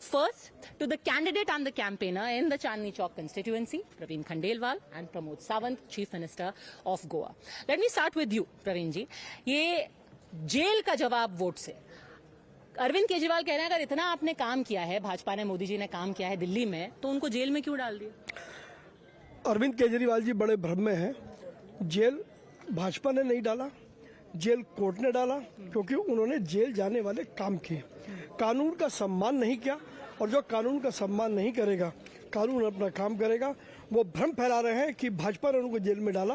talk first to the candidate and the campaigner in the Chandni Chowk constituency, Praveen Khandelwal and Pramod Sawant, Chief Minister of Goa. Let me start with you, Praveen ji. ये jail का जवाब vote से अरविंद केजरीवाल कह रहे हैं अगर इतना आपने काम किया है, भाजपा ने, मोदी जी ने काम किया है दिल्ली में, तो उनको जेल में क्यों डाल दिया? अरविंद केजरीवाल जी बड़े भ्रम में हैं। जेल भाजपा ने नहीं डाला, जेल कोर्ट ने डाला, क्योंकि उन्होंने जेल जाने वाले काम किए, कानून का सम्मान नहीं किया। और जो कानून का सम्मान नहीं करेगा, कानून अपना काम करेगा। वो भ्रम फैला रहे हैं कि भाजपा ने उनको जेल में डाला,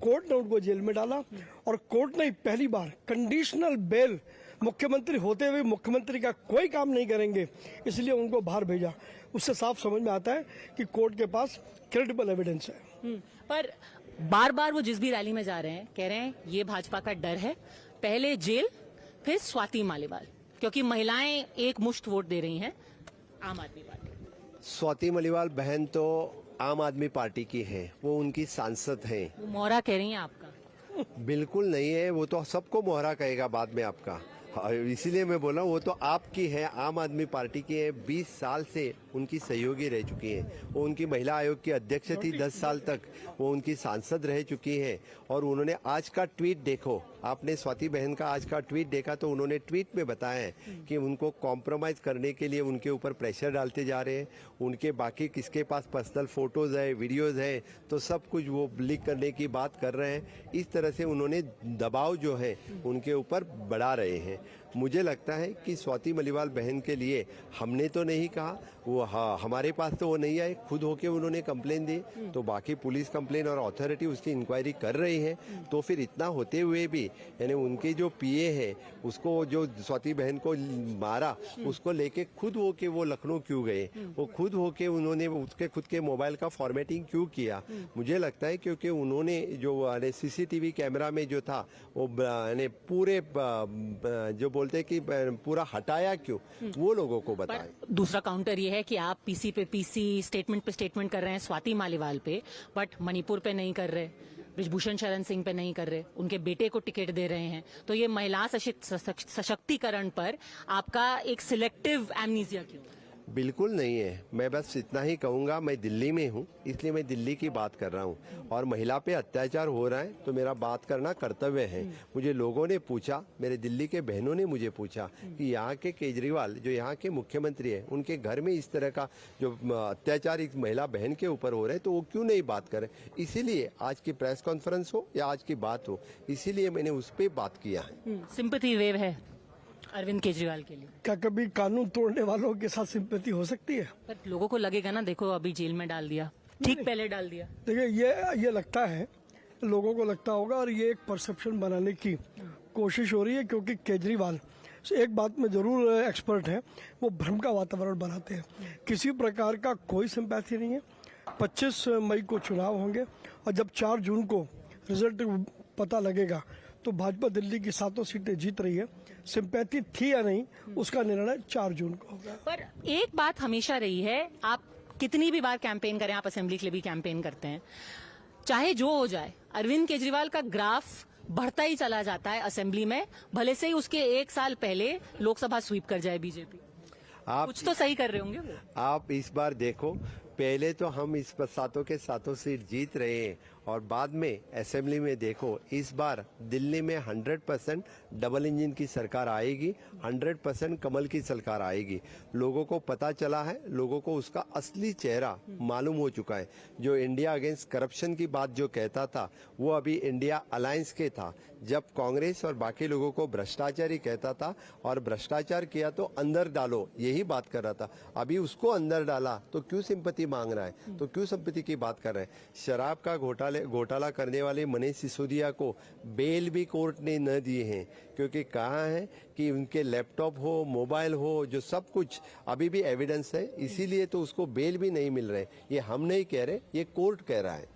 कोर्ट ने उनको जेल में डाला। और कोर्ट ने पहली बार कंडीशनल बेल, मुख्यमंत्री होते हुए मुख्यमंत्री का कोई काम नहीं करेंगे, इसलिए उनको बाहर भेजा। उससे साफ समझ में आता है कि कोर्ट के पास क्रेडिबल एविडेंस है। पर बार बार वो जिस भी रैली में जा रहे हैं कह रहे हैं ये भाजपा का डर है, पहले जेल फिर स्वाति मालीवाल, क्योंकि महिलाएं एक मुश्त वोट दे रही हैं आम आदमी पार्टी। स्वाति मालीवाल बहन तो आम आदमी पार्टी की है, वो उनकी सांसद हैं। वो मोहरा कह रही हैं आपका? बिल्कुल नहीं है, वो तो सबको मोहरा कहेगा बाद में आपका। इसीलिए मैं बोला वो तो आपकी है, आम आदमी पार्टी की है। 20 साल से उनकी सहयोगी रह चुकी हैं। वो उनकी महिला आयोग की अध्यक्ष थी 10 साल तक, वो उनकी सांसद रह चुकी हैं। और उन्होंने आज का ट्वीट देखो, आपने स्वाति बहन का आज का ट्वीट देखा तो उन्होंने ट्वीट में बताया है कि उनको कॉम्प्रोमाइज करने के लिए उनके ऊपर प्रेशर डालते जा रहे हैं। उनके बाकी किसके पास पर्सनल फोटोज है, वीडियोज है, तो सब कुछ वो लीक करने की बात कर रहे हैं। इस तरह से उन्होंने दबाव जो है उनके ऊपर बढ़ा रहे हैं। मुझे लगता है कि स्वाति मालीवाल बहन के लिए हमने तो नहीं कहा, वो हमारे पास तो वो नहीं आए, खुद होके उन्होंने कंप्लेन दी, तो बाकी पुलिस कंप्लेन और अथॉरिटी उसकी इंक्वायरी कर रही है। तो फिर इतना होते हुए भी यानी उनके जो पीए है उसको, जो स्वाति बहन को मारा, उसको लेके खुद होके वो लखनऊ क्यों गए? वो खुद होके उन्होंने उसके खुद के मोबाइल का फॉर्मेटिंग क्यों किया? मुझे लगता है क्योंकि उन्होंने जो सीसीटीवी कैमरा में जो था वो पूरे जो बोलते कि पूरा हटाया क्यों, वो लोगों को बताएं। दूसरा काउंटर ये है कि आप पीसी पे पीसी, स्टेटमेंट पे स्टेटमेंट कर रहे हैं स्वाति मालीवाल पे, बट मणिपुर पे नहीं कर रहे, ब्रिजभूषण शरण सिंह पे नहीं कर रहे, उनके बेटे को टिकट दे रहे हैं। तो ये महिला सशक्तिकरण पर आपका एक सिलेक्टिव एमनीजिया क्यों? बिल्कुल नहीं है। मैं बस इतना ही कहूंगा, मैं दिल्ली में हूं, इसलिए मैं दिल्ली की बात कर रहा हूं। और महिला पे अत्याचार हो रहा है तो मेरा बात करना कर्तव्य है। मुझे लोगों ने पूछा, मेरे दिल्ली के बहनों ने मुझे पूछा कि यहाँ के केजरीवाल जो यहाँ के मुख्यमंत्री है, उनके घर में इस तरह का जो अत्याचार एक महिला बहन के ऊपर हो रहा है तो वो क्यों नहीं बात करें। इसीलिए आज की प्रेस कॉन्फ्रेंस हो या आज की बात हो, इसीलिए मैंने उस पर बात किया है। सिंपैथी वेव है अरविंद केजरीवाल के लिए? क्या कभी कानून तोड़ने वालों के साथ सिंपैथी हो सकती है? पर लोगों को लगेगा ना, देखो अभी जेल में डाल दिया, ठीक पहले डाल दिया। देखिए ये लगता है, लोगों को लगता होगा, और ये एक परसेप्शन बनाने की कोशिश हो रही है, क्योंकि केजरीवाल एक बात में जरूर एक्सपर्ट है, वो भ्रम का वातावरण बनाते हैं। किसी प्रकार का कोई सिंपैथी नहीं है। 25 मई को चुनाव होंगे और जब 4 जून को रिजल्ट पता लगेगा तो भाजपा दिल्ली की 7 सीटें जीत रही है। सिंपैथी थी या नहीं, उसका निर्णय 4 जून को होगा। पर एक बात हमेशा रही है, आप कितनी भी बार कैंपेन करें, आप असेंबली के लिए भी कैंपेन करते हैं, चाहे जो हो जाए, अरविंद केजरीवाल का ग्राफ बढ़ता ही चला जाता है असेंबली में, भले से ही उसके 1 साल पहले लोकसभा स्वीप कर जाए बीजेपी। आप कुछ तो सही कर रहे होंगे वो। आप इस बार देखो, पहले तो हम इस पर 7 के 7 सीट जीत रहे हैं और बाद में असेंबली में देखो, इस बार दिल्ली में 100% डबल इंजन की सरकार आएगी, 100% कमल की सरकार आएगी। लोगों को पता चला है, लोगों को उसका असली चेहरा मालूम हो चुका है। जो इंडिया अगेंस्ट करप्शन की बात जो कहता था, वो अभी इंडिया अलायंस के था। जब कांग्रेस और बाकी लोगों को भ्रष्टाचारी कहता था और भ्रष्टाचार किया तो अंदर डालो, यही बात कर रहा था। अभी उसको अंदर डाला तो क्यों सिंपैथी मांग रहा है, तो क्यों सिंपैथी की बात कर रहे हैं? शराब का घोटाला करने वाले मनीष सिसोदिया को बेल भी कोर्ट ने न दिए हैं, क्योंकि कहा है कि उनके लैपटॉप हो, मोबाइल हो, जो सब कुछ अभी भी एविडेंस है, इसीलिए तो उसको बेल भी नहीं मिल रहे। ये हम नहीं कह रहे, ये कोर्ट कह रहा है।